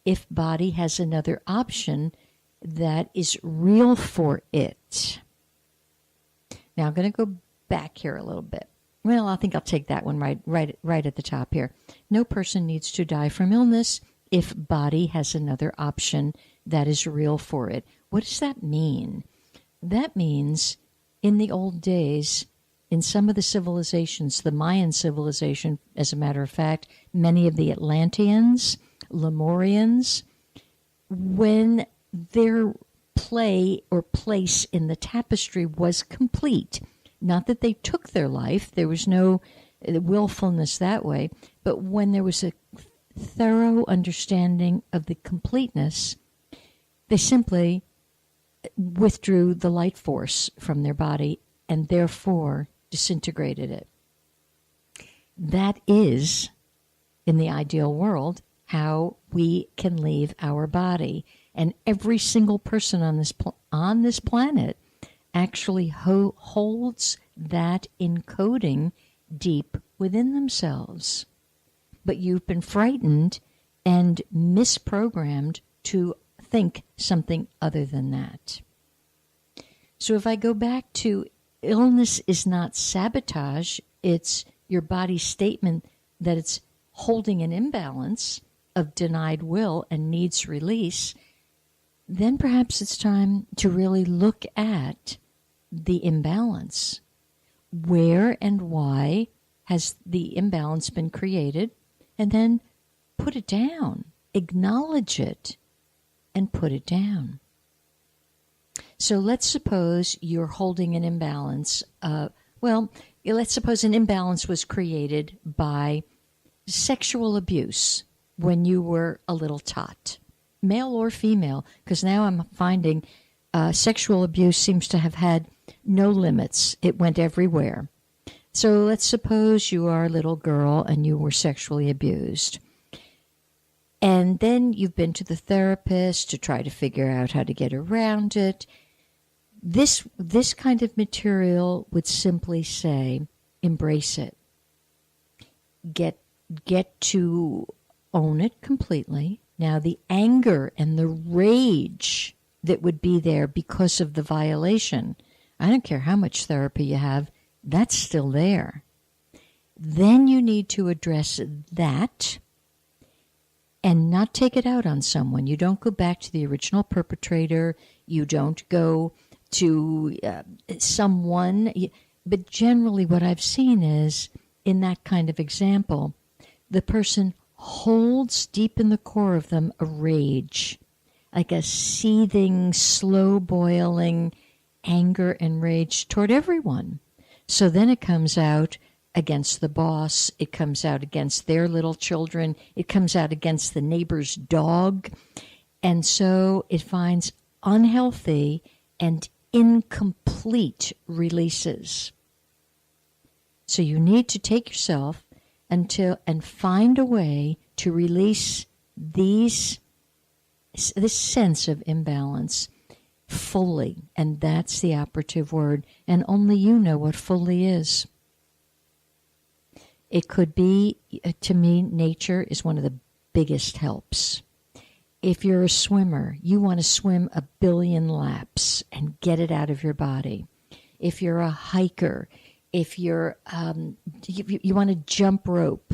if body has another option that is real for it. Now I'm going to go back here a little bit. Well, I think I'll take that one right at the top here. No person needs to die from illness if body has another option that is real for it. What does that mean? That means in the old days, in some of the civilizations, the Mayan civilization, as a matter of fact, many of the Atlanteans, Lemurians, when their play or place in the tapestry was complete, not that they took their life, there was no willfulness that way, but when there was a thorough understanding of the completeness, they simply withdrew the light force from their body and therefore disintegrated it. That is, in the ideal world, how we can leave our body. And every single person on this planet actually holds that encoding deep within themselves. But you've been frightened and misprogrammed to think something other than that. So if I go back to illness is not sabotage, it's your body's statement that it's holding an imbalance of denied will and needs release, then perhaps it's time to really look at the imbalance. Where and why has the imbalance been created? And then put it down, acknowledge it, and put it down. So let's suppose you're holding an imbalance. Let's suppose an imbalance was created by sexual abuse when you were a little tot, male or female, because now I'm finding sexual abuse seems to have had no limits. It went everywhere. So let's suppose you are a little girl and you were sexually abused. And then you've been to the therapist to try to figure out how to get around it. This kind of material would simply say, embrace it. Get to own it completely. Now, the anger and the rage that would be there because of the violation, I don't care how much therapy you have, that's still there. Then you need to address that and not take it out on someone. You don't go back to the original perpetrator. You don't go to someone. But generally what I've seen is, in that kind of example, the person holds deep in the core of them a rage, like a seething, slow-boiling anger and rage toward everyone. So then it comes out against the boss, it comes out against their little children, it comes out against the neighbor's dog, and so it finds unhealthy and incomplete releases. So you need to take yourself and find a way to release this sense of imbalance fully, and that's the operative word, and only you know what fully is. It could be, to me, nature is one of the biggest helps. If you're a swimmer, you want to swim 1 billion laps and get it out of your body. If you're a hiker, if you're you want to jump rope,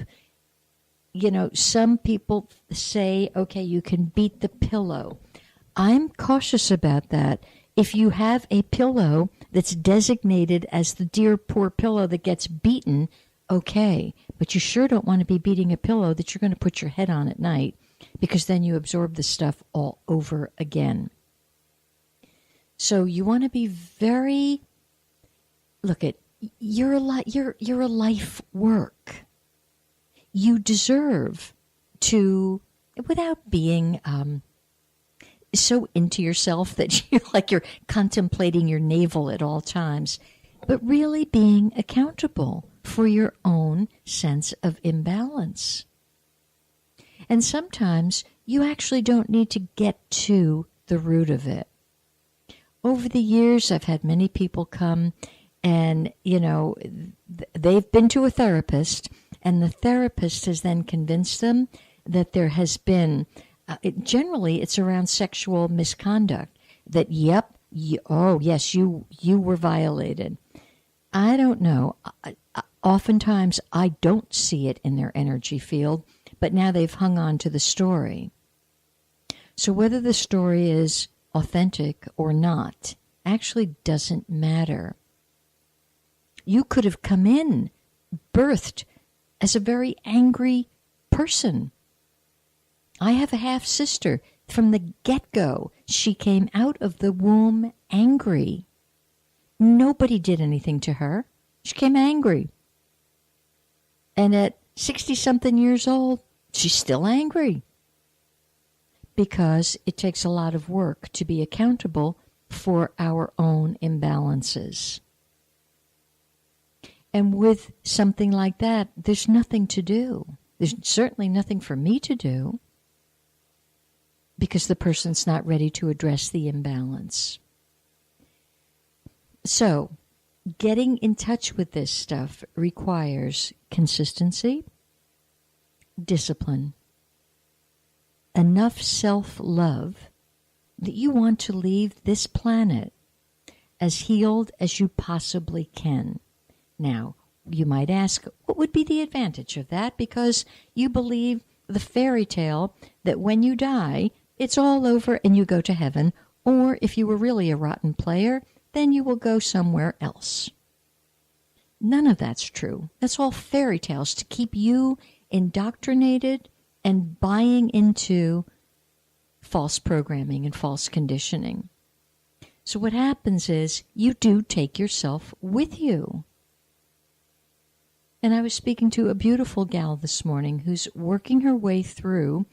some people say, okay, you can beat the pillow. I'm cautious about that. If you have a pillow that's designated as the dear poor pillow that gets beaten, okay, but you sure don't want to be beating a pillow that you're going to put your head on at night, because then you absorb the stuff all over again. So you want to be very, you're a life work. You deserve to, without being so into yourself that you're contemplating your navel at all times, but really being accountable for your own sense of imbalance. And sometimes you actually don't need to get to the root of it. Over the years, I've had many people come and, they've been to a therapist, and the therapist has then convinced them that there has been Generally, it's around sexual misconduct. That, yep, oh, yes, you were violated. I don't know. Oftentimes, I don't see it in their energy field, but now they've hung on to the story. So whether the story is authentic or not actually doesn't matter. You could have come in, birthed as a very angry person. I have a half-sister. From the get-go, she came out of the womb angry. Nobody did anything to her. She came angry. And at 60-something years old, she's still angry. Because it takes a lot of work to be accountable for our own imbalances. And with something like that, there's nothing to do. There's certainly nothing for me to do because the person's not ready to address the imbalance. So, getting in touch with this stuff requires consistency, discipline, enough self-love that you want to leave this planet as healed as you possibly can. Now, you might ask, what would be the advantage of that? Because you believe the fairy tale that when you die, it's all over and you go to heaven, or if you were really a rotten player, then you will go somewhere else. None of that's true. That's all fairy tales to keep you indoctrinated and buying into false programming and false conditioning. So what happens is you do take yourself with you. And I was speaking to a beautiful gal this morning who's working her way through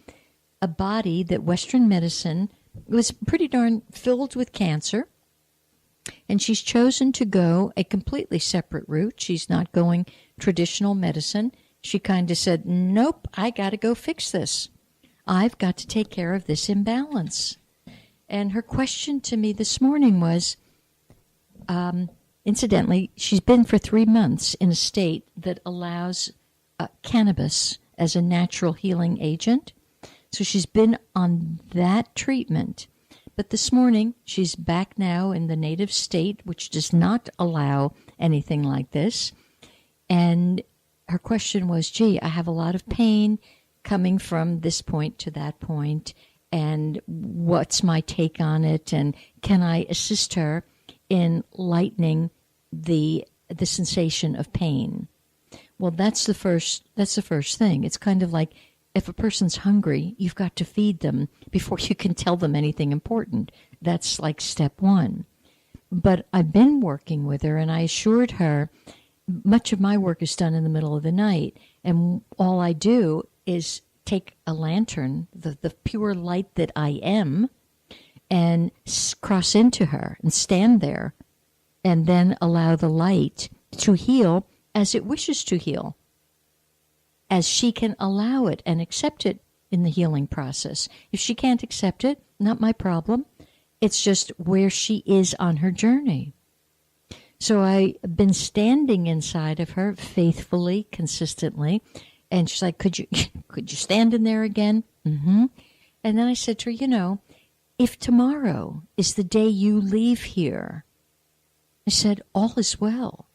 a body that Western medicine was pretty darn filled with cancer. And she's chosen to go a completely separate route. She's not going traditional medicine. She kind of said, nope, I got to go fix this. I've got to take care of this imbalance. And her question to me this morning was, incidentally, she's been for 3 months in a state that allows cannabis as a natural healing agent. So she's been on that treatment. But this morning, she's back now in the native state, which does not allow anything like this. And her question was, gee, I have a lot of pain coming from this point to that point, and what's my take on it? And can I assist her in lightening the sensation of pain? Well, that's the first thing. It's kind of like if a person's hungry, you've got to feed them before you can tell them anything important. That's like step one. But I've been working with her, and I assured her much of my work is done in the middle of the night, and all I do is take a lantern, the pure light that I am, and cross into her and stand there, and then allow the light to heal as it wishes to heal, as she can allow it and accept it in the healing process. If she can't accept it, not my problem. It's just where she is on her journey. So I've been standing inside of her faithfully, consistently, and she's like, could you stand in there again? Mm-hmm. And then I said to her, if tomorrow is the day you leave here, I said, all is well.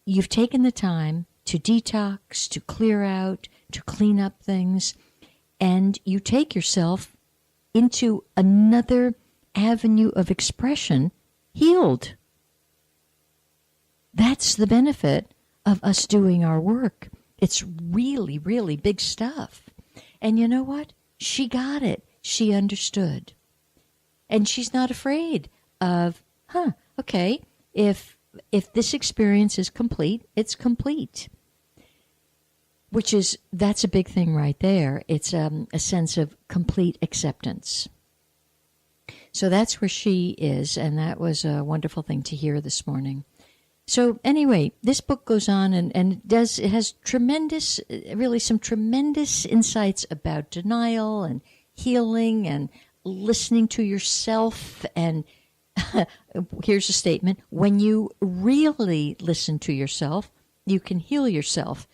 You've taken the time to detox, to clear out, to clean up things, and you take yourself into another avenue of expression, healed. That's the benefit of us doing our work. It's really, really big stuff. And you know what? She got it. She understood. And she's not afraid of, okay, if this experience is complete, it's complete. That's a big thing right there. It's a sense of complete acceptance. So that's where she is, and that was a wonderful thing to hear this morning. So anyway, this book goes on and it has some tremendous insights about denial and healing and listening to yourself. And here's a statement: when you really listen to yourself, you can heal yourself.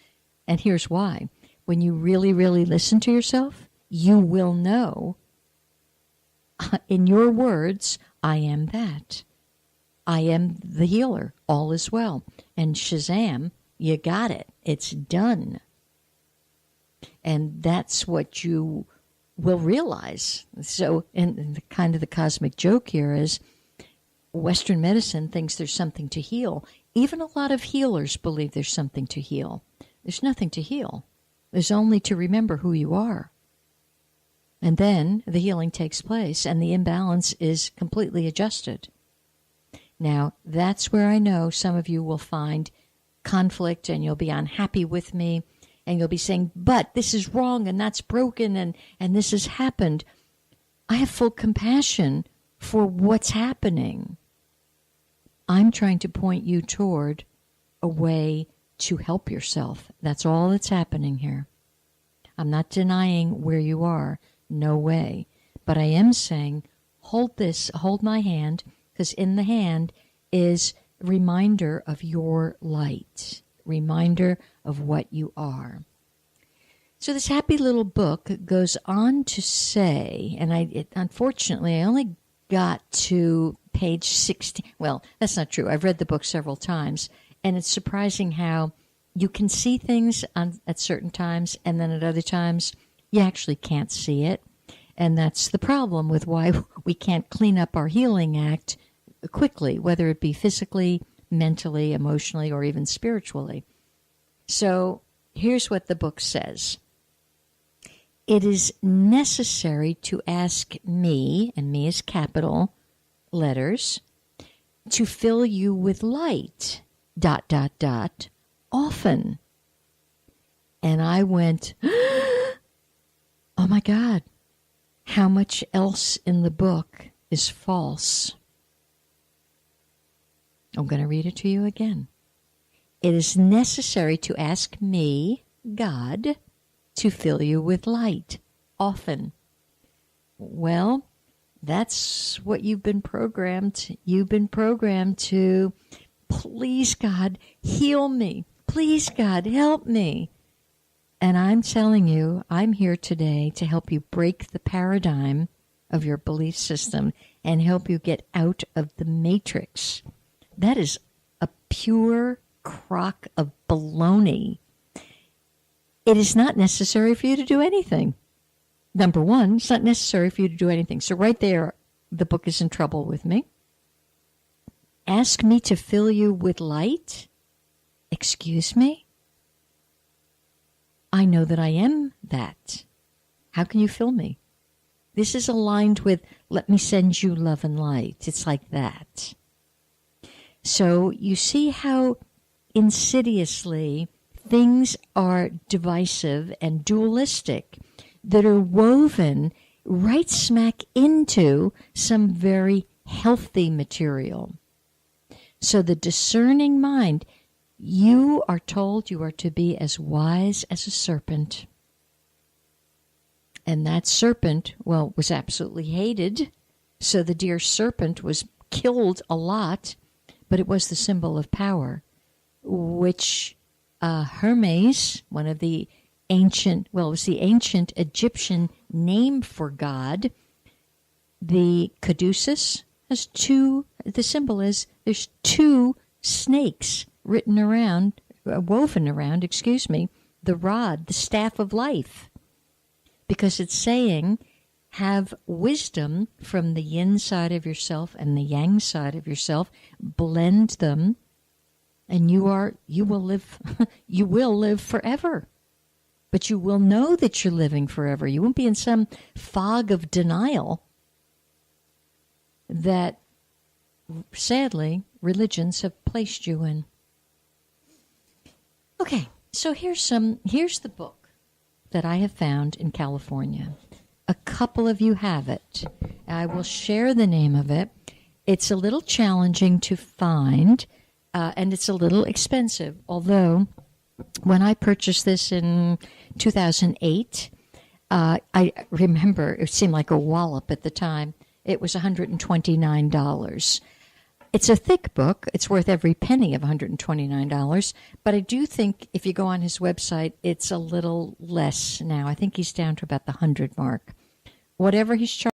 And here's why. When you really, really listen to yourself, you will know, in your words, I am that. I am the healer. All is well. And Shazam, you got it. It's done. And that's what you will realize. So, and the cosmic joke here is Western medicine thinks there's something to heal. Even a lot of healers believe there's something to heal. There's nothing to heal. There's only to remember who you are. And then the healing takes place and the imbalance is completely adjusted. Now, that's where I know some of you will find conflict and you'll be unhappy with me and you'll be saying, but this is wrong and that's broken and this has happened. I have full compassion for what's happening. I'm trying to point you toward a way to help yourself. That's all that's happening here. I'm not denying where you are. No way. But I am saying, hold my hand, because in the hand is a reminder of your light, reminder of what you are. So this happy little book goes on to say, and unfortunately I only got to page 16. Well, that's not true. I've read the book several times, and it's surprising how you can see things at certain times, and then at other times you actually can't see it. And that's the problem with why we can't clean up our healing act quickly, whether it be physically, mentally, emotionally, or even spiritually. So here's what the book says. It is necessary to ask me, and me is capital letters, to fill you with light, ... often. And I went, oh my God, how much else in the book is false? I'm going to read it to you again. It is necessary to ask me, God, to fill you with light often. Well, that's what you've been programmed. You've been programmed to, please, God, heal me. Please, God, help me. And I'm telling you, I'm here today to help you break the paradigm of your belief system and help you get out of the matrix. That is a pure crock of baloney. It is not necessary for you to do anything. Number one, it's not necessary for you to do anything. So right there, the book is in trouble with me. Ask me to fill you with light? Excuse me? I know that I am that. How can you fill me? This is aligned with, let me send you love and light. It's like that. So you see how insidiously things are divisive and dualistic that are woven right smack into some very healthy material. So the discerning mind, you are told you are to be as wise as a serpent. And that serpent, well, was absolutely hated. So the dear serpent was killed a lot, but it was the symbol of power, which Hermes, one of the ancient, well, it was the ancient Egyptian name for God. The caduceus has two, the symbol is, there's two snakes woven around, the rod, the staff of life. Because it's saying, have wisdom from the yin side of yourself and the yang side of yourself, blend them, and you will live forever. But you will know that you're living forever. You won't be in some fog of denial that, sadly, religions have placed you in. Okay, so here's the book that I have found in California. A couple of you have it. I will share the name of it. It's a little challenging to find, and it's a little expensive. Although, when I purchased this in 2008, I remember it seemed like a wallop at the time. It was $129. It's a thick book. It's worth every penny of $129. But I do think if you go on his website, it's a little less now. I think he's down to about the 100 mark. Whatever he's charging